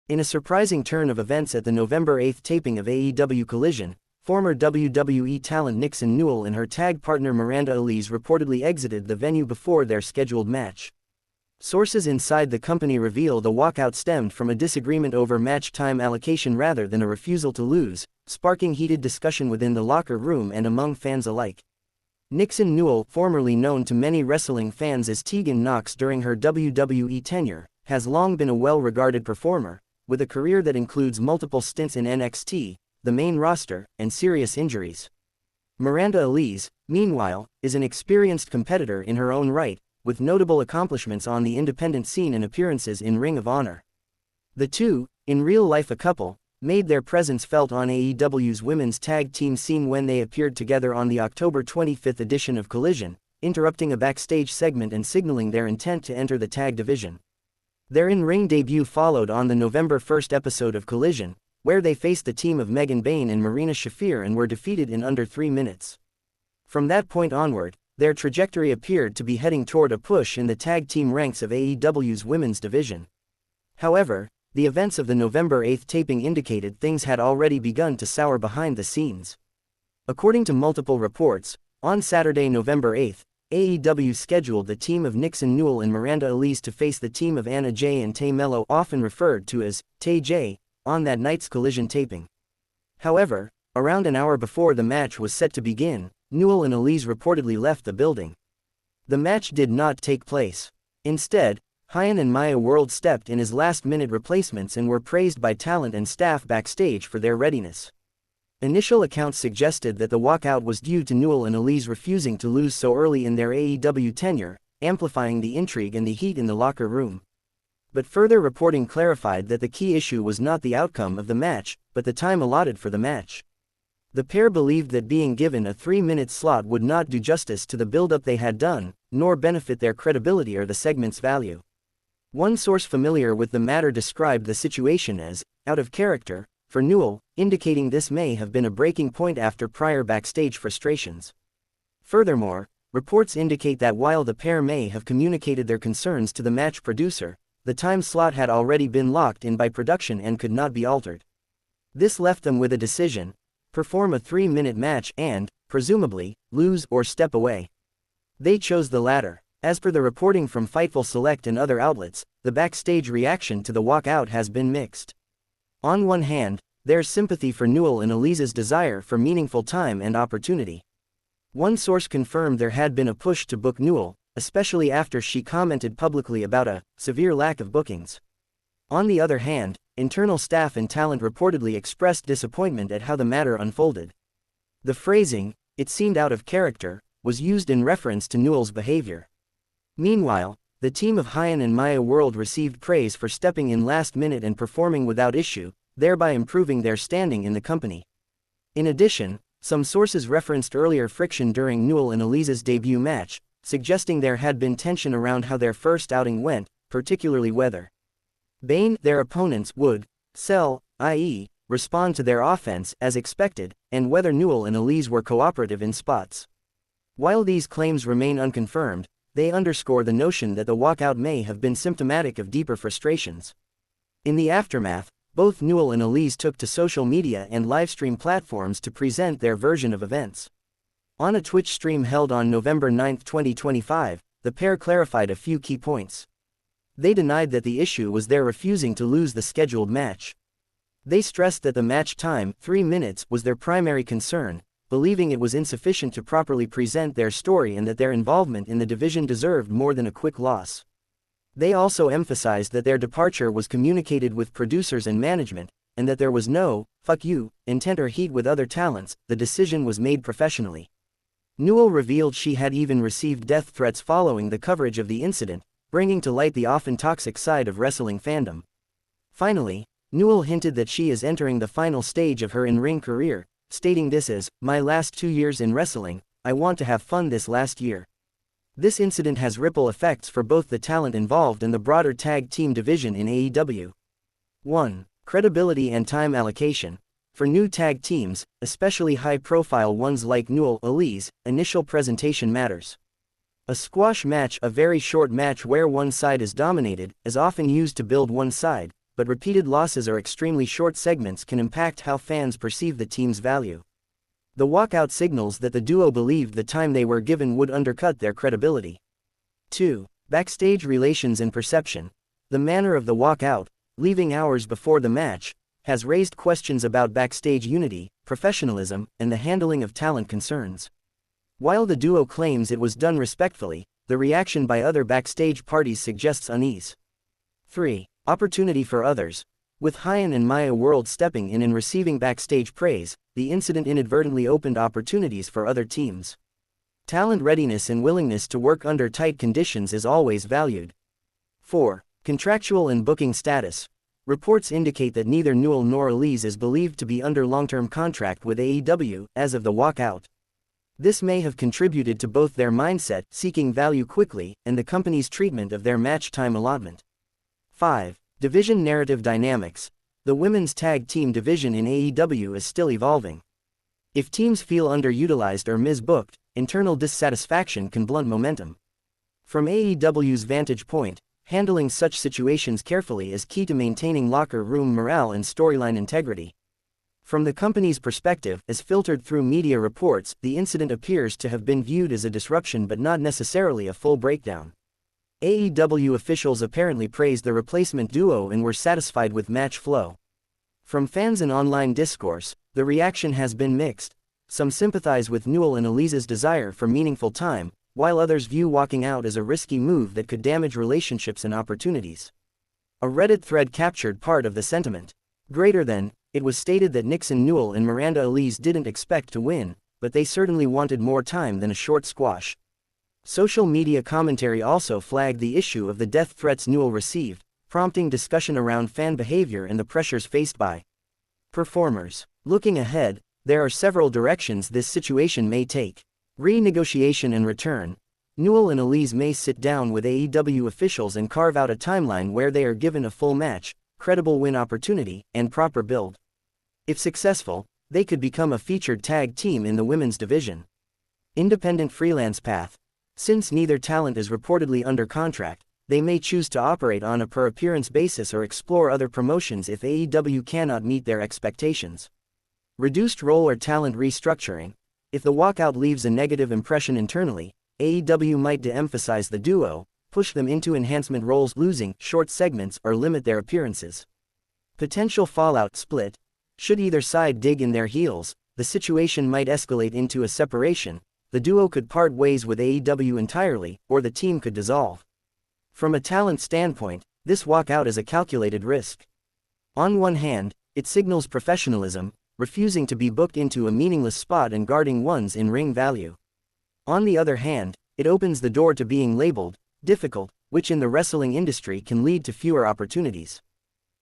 In a surprising turn of events at the November 8 taping of AEW Collision, former WWE talent Nixon Newell and her tag partner Miranda Alize reportedly exited the venue before their scheduled match. Sources inside the company reveal the walkout stemmed from a disagreement over match time allocation rather than a refusal to lose, sparking heated discussion within the locker room and among fans alike. Nixon Newell, formerly known to many wrestling fans as Tegan Nox during her WWE tenure, has long been a well-regarded performer, with a career that includes multiple stints in NXT, the main roster, and serious injuries. Miranda Alize, meanwhile, is an experienced competitor in her own right, with notable accomplishments on the independent scene and appearances in Ring of Honor. The two, in real life a couple, made their presence felt on AEW's women's tag team scene when they appeared together on the October 25 edition of Collision, interrupting a backstage segment and signaling their intent to enter the tag division. Their in-ring debut followed on the November 1 episode of Collision, where they faced the team of Megan Bayne and Marina Shafir and were defeated in under 3 minutes. From that point onward, their trajectory appeared to be heading toward a push in the tag team ranks of AEW's women's division. However, the events of the November 8 taping indicated things had already begun to sour behind the scenes. According to multiple reports, on Saturday, November 8, AEW scheduled the team of Nixon Newell and Miranda Alize to face the team of Anna Jay and Tay Mello, often referred to as Tay J, on that night's Collision taping. However, around an hour before the match was set to begin, Newell and Alize reportedly left the building. The match did not take place. Instead, Hyan and Maya World stepped in as last-minute replacements and were praised by talent and staff backstage for their readiness. Initial accounts suggested that the walkout was due to Newell and Alize refusing to lose so early in their AEW tenure, amplifying the intrigue and the heat in the locker room. But further reporting clarified that the key issue was not the outcome of the match, but the time allotted for the match. The pair believed that being given a 3-minute slot would not do justice to the build-up they had done, nor benefit their credibility or the segment's value. One source familiar with the matter described the situation as out of character for Newell, indicating this may have been a breaking point after prior backstage frustrations. Furthermore, reports indicate that while the pair may have communicated their concerns to the match producer, the time slot had already been locked in by production and could not be altered. This left them with a decision: perform a 3-minute match and, presumably, lose or step away. They chose the latter. As per the reporting from Fightful Select and other outlets, the backstage reaction to the walkout has been mixed. On one hand, there's sympathy for Newell and Alize's desire for meaningful time and opportunity. One source confirmed there had been a push to book Newell, especially after she commented publicly about a severe lack of bookings. On the other hand, internal staff and talent reportedly expressed disappointment at how the matter unfolded. The phrasing, "it seemed out of character," was used in reference to Newell's behavior. Meanwhile, the team of Hyan and Maya World received praise for stepping in last minute and performing without issue, thereby improving their standing in the company. In addition, some sources referenced earlier friction during Newell and Alize's debut match, suggesting there had been tension around how their first outing went, particularly whether Bayne, their opponents, would sell, i.e., respond to their offense as expected, and whether Newell and Alize were cooperative in spots. While these claims remain unconfirmed, they underscore the notion that the walkout may have been symptomatic of deeper frustrations. In the aftermath, both Newell and Alize took to social media and livestream platforms to present their version of events. On a Twitch stream held on November 9, 2025, the pair clarified a few key points. They denied that the issue was their refusing to lose the scheduled match. They stressed that the match time, 3 minutes, was their primary concern, believing it was insufficient to properly present their story and that their involvement in the division deserved more than a quick loss. They also emphasized that their departure was communicated with producers and management, and that there was no "fuck you" intent or heat with other talents. The decision was made professionally. Newell revealed she had even received death threats following the coverage of the incident, bringing to light the often toxic side of wrestling fandom. Finally, Newell hinted that she is entering the final stage of her in-ring career, stating this as, "My last 2 years in wrestling, I want to have fun this last year." This incident has ripple effects for both the talent involved and the broader tag team division in AEW. 1. Credibility and time allocation. For new tag teams, especially high-profile ones like Newell Alize, initial presentation matters. A squash match, a very short match where one side is dominated, is often used to build one side, but repeated losses or extremely short segments can impact how fans perceive the team's value. The walkout signals that the duo believed the time they were given would undercut their credibility. 2. Backstage relations and perception. The manner of the walkout, leaving hours before the match, has raised questions about backstage unity, professionalism, and the handling of talent concerns. While the duo claims it was done respectfully, the reaction by other backstage parties suggests unease. 3. Opportunity for others. With Hyan and Maya World stepping in and receiving backstage praise, the incident inadvertently opened opportunities for other teams. Talent readiness and willingness to work under tight conditions is always valued. 4. Contractual and booking status. Reports indicate that neither Newell nor Alize is believed to be under long-term contract with AEW as of the walkout. This may have contributed to both their mindset, seeking value quickly, and the company's treatment of their match time allotment. 5. Division narrative dynamics. The women's tag team division in AEW is still evolving. If teams feel underutilized or misbooked, internal dissatisfaction can blunt momentum. From AEW's vantage point, handling such situations carefully is key to maintaining locker room morale and storyline integrity. From the company's perspective, as filtered through media reports, the incident appears to have been viewed as a disruption but not necessarily a full breakdown. AEW officials apparently praised the replacement duo and were satisfied with match flow. From fans and online discourse, the reaction has been mixed. Some sympathize with Newell and Alize's desire for meaningful time, while others view walking out as a risky move that could damage relationships and opportunities. A Reddit thread captured part of the sentiment. It was stated that Nixon Newell and Miranda Alize didn't expect to win, but they certainly wanted more time than a short squash. Social media commentary also flagged the issue of the death threats Newell received, prompting discussion around fan behavior and the pressures faced by performers. Looking ahead, there are several directions this situation may take. Renegotiation and return. Newell and Alize may sit down with AEW officials and carve out a timeline where they are given a full match, credible win opportunity, and proper build. If successful, they could become a featured tag team in the women's division. Independent freelance path. Since neither talent is reportedly under contract, they may choose to operate on a per-appearance basis or explore other promotions if AEW cannot meet their expectations. Reduced role or talent restructuring. If the walkout leaves a negative impression internally, AEW might de-emphasize the duo, push them into enhancement roles, losing short segments, or limit their appearances. Potential fallout split. Should either side dig in their heels, the situation might escalate into a separation. The duo could part ways with AEW entirely, or the team could dissolve. From a talent standpoint, this walkout is a calculated risk. On one hand, it signals professionalism, refusing to be booked into a meaningless spot and guarding one's in-ring value. On the other hand, it opens the door to being labeled difficult, which in the wrestling industry can lead to fewer opportunities.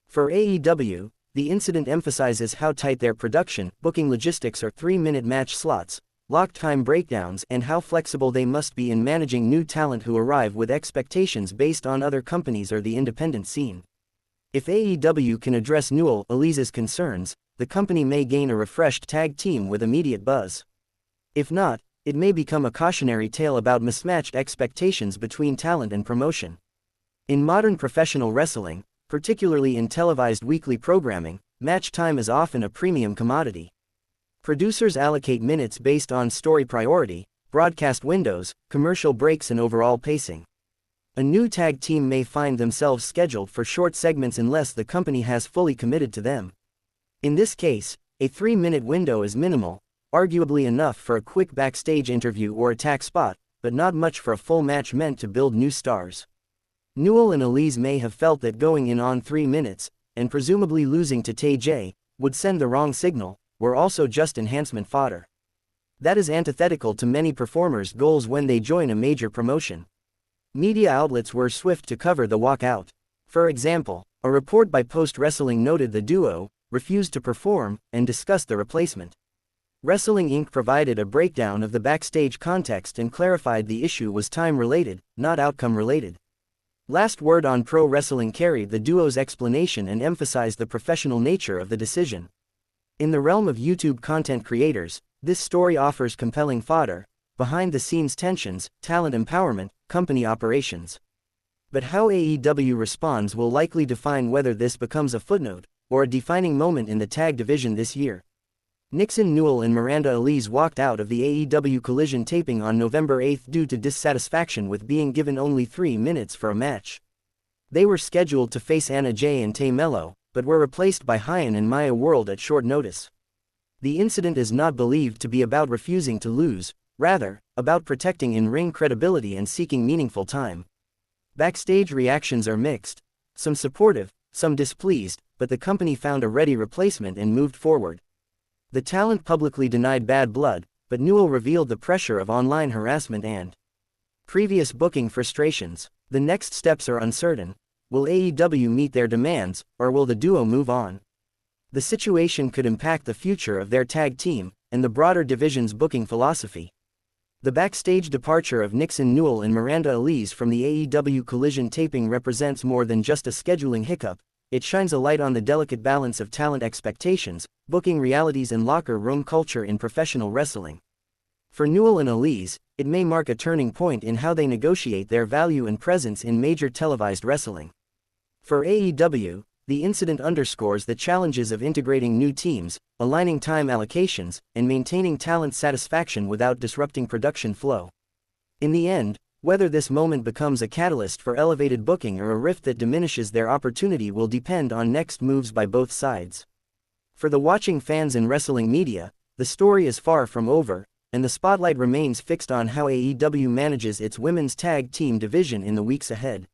For AEW, the incident emphasizes how tight their production, booking logistics are 3-minute match slots, lock time breakdowns, and how flexible they must be in managing new talent who arrive with expectations based on other companies or the independent scene. If AEW can address Newell Alize's concerns, the company may gain a refreshed tag team with immediate buzz. If not, it may become a cautionary tale about mismatched expectations between talent and promotion. In modern professional wrestling, particularly in televised weekly programming, match time is often a premium commodity. Producers allocate minutes based on story priority, broadcast windows, commercial breaks, and overall pacing. A new tag team may find themselves scheduled for short segments unless the company has fully committed to them. In this case, a 3-minute window is minimal, arguably enough for a quick backstage interview or attack spot, but not much for a full match meant to build new stars. Newell and Alize may have felt that going in on 3 minutes, and presumably losing to Tay, would send the wrong signal, were also just enhancement fodder. That is antithetical to many performers' goals when they join a major promotion. Media outlets were swift to cover the walkout. For example, a report by Post Wrestling noted the duo refused to perform and discussed the replacement. Wrestling Inc. provided a breakdown of the backstage context and clarified the issue was time-related, not outcome-related. Last Word on Pro Wrestling carried the duo's explanation and emphasized the professional nature of the decision. In the realm of YouTube content creators, this story offers compelling fodder, behind-the-scenes tensions, talent empowerment, company operations. But how AEW responds will likely define whether this becomes a footnote, or a defining moment in the tag division this year. Nixon Newell and Miranda Alize walked out of the AEW Collision taping on November 8 due to dissatisfaction with being given only 3 minutes for a match. They were scheduled to face Anna Jay and Tay Mello, but were replaced by Hyan and Maya World at short notice. The incident is not believed to be about refusing to lose, rather, about protecting in-ring credibility and seeking meaningful time. Backstage reactions are mixed, some supportive, some displeased, but the company found a ready replacement and moved forward. The talent publicly denied bad blood, but Newell revealed the pressure of online harassment and previous booking frustrations. The next steps are uncertain. Will AEW meet their demands, or will the duo move on? The situation could impact the future of their tag team, and the broader division's booking philosophy. The backstage departure of Nixon Newell and Miranda Alize from the AEW Collision taping represents more than just a scheduling hiccup. It shines a light on the delicate balance of talent expectations, booking realities and locker room culture in professional wrestling. For Newell and Alize, it may mark a turning point in how they negotiate their value and presence in major televised wrestling. For AEW, the incident underscores the challenges of integrating new teams, aligning time allocations, and maintaining talent satisfaction without disrupting production flow. In the end, whether this moment becomes a catalyst for elevated booking or a rift that diminishes their opportunity will depend on next moves by both sides. For the watching fans and wrestling media, the story is far from over, and the spotlight remains fixed on how AEW manages its women's tag team division in the weeks ahead.